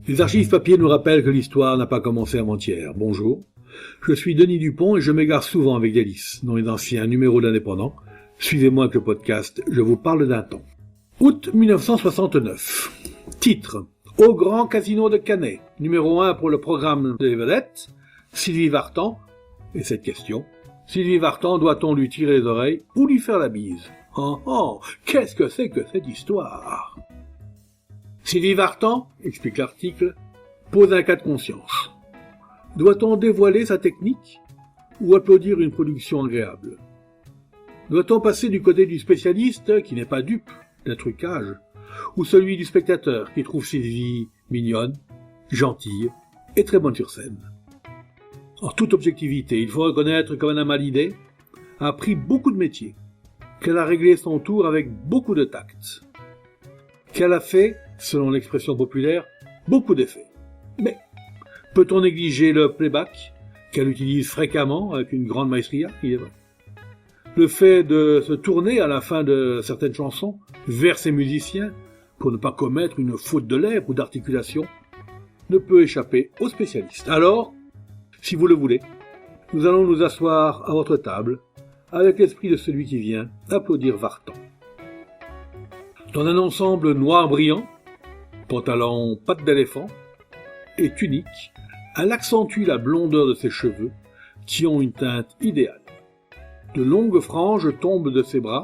Les archives papier nous rappellent que l'histoire n'a pas commencé avant-hier. Bonjour, je suis Denis Dupont et je m'égare souvent avec délice dans les anciens numéros d'Indépendant. Suivez-moi avec le podcast, je vous parle d'un temps. Août 1969. Titre: Au Grand Casino de Cannet. Numéro 1 pour le programme des vedettes. Sylvie Vartan. Et cette question: Sylvie Vartan, doit-on lui tirer les oreilles ou lui faire la bise? Qu'est-ce que c'est que cette histoire? Sylvie Vartan, explique l'article, pose un cas de conscience. Doit-on dévoiler sa technique ou applaudir une production agréable? Doit-on passer du côté du spécialiste qui n'est pas dupe d'un trucage ou celui du spectateur qui trouve Sylvie mignonne, gentille et très bonne sur scène? En toute objectivité, il faut reconnaître que Mme Hallyday a appris beaucoup de métiers, qu'elle a réglé son tour avec beaucoup de tact, qu'elle a fait, selon l'expression populaire, beaucoup d'effets. Mais peut-on négliger le playback, qu'elle utilise fréquemment avec une grande maestria, il est vrai? Le fait de se tourner à la fin de certaines chansons vers ses musiciens pour ne pas commettre une faute de lèvres ou d'articulation ne peut échapper aux spécialistes. Alors, si vous le voulez, nous allons nous asseoir à votre table avec l'esprit de celui qui vient applaudir Vartan. Dans un ensemble noir brillant, pantalon pattes d'éléphant et tunique, elle accentue la blondeur de ses cheveux qui ont une teinte idéale. De longues franges tombent de ses bras,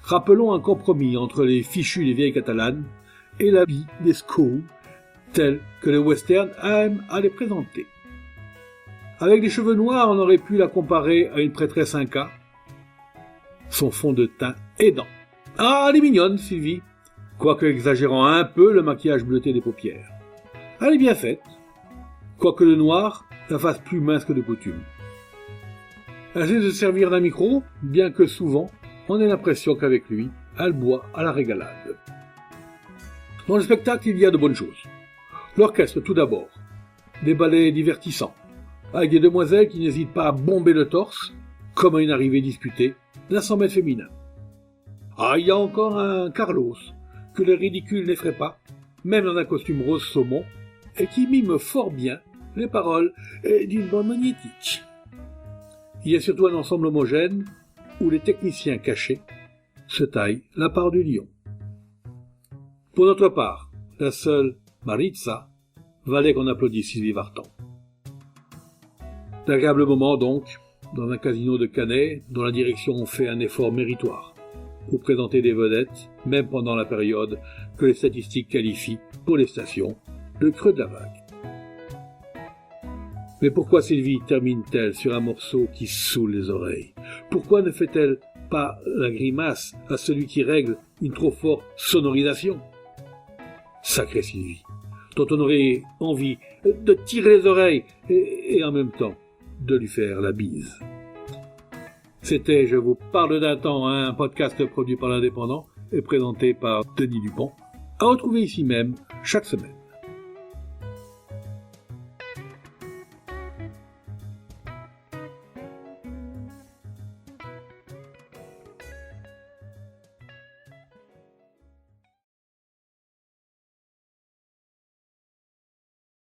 rappelant un compromis entre les fichus des vieilles catalanes et l'habit des scows, tels que les westerns aiment à les présenter. Avec des cheveux noirs, on aurait pu la comparer à une prêtresse inca, son fond de teint aidant. Ah, elle est mignonne, Sylvie, quoique exagérant un peu le maquillage bleuté des paupières. Elle est bien faite, quoique le noir la fasse plus mince que de coutume. Elle sait se servir d'un micro, bien que souvent, on ait l'impression qu'avec lui, elle boit à la régalade. Dans le spectacle, il y a de bonnes choses. L'orchestre, tout d'abord. Des ballets divertissants, avec des demoiselles qui n'hésitent pas à bomber le torse, comme à une arrivée disputée d'un 100 mètres féminin. Ah, il y a encore un Carlos, que le ridicule n'effraie pas, même dans un costume rose saumon, et qui mime fort bien les paroles d'une bande magnétique. Il y a surtout un ensemble homogène où les techniciens cachés se taillent la part du lion. Pour notre part, la seule Maritza valait qu'on applaudisse Sylvie Vartan. D'agréables moments donc, dans un casino de Cannet, dont la direction fait un effort méritoire pour présenter des vedettes, même pendant la période que les statistiques qualifient, pour les stations, le creux de la vague. Mais pourquoi Sylvie termine-t-elle sur un morceau qui saoule les oreilles? Pourquoi ne fait-elle pas la grimace à celui qui règle une trop forte sonorisation? Sacrée Sylvie, dont on aurait envie de tirer les oreilles et en même temps de lui faire la bise. C'était Je vous parle d'un temps, un podcast produit par l'Indépendant et présenté par Denis Dupont, à retrouver ici même chaque semaine.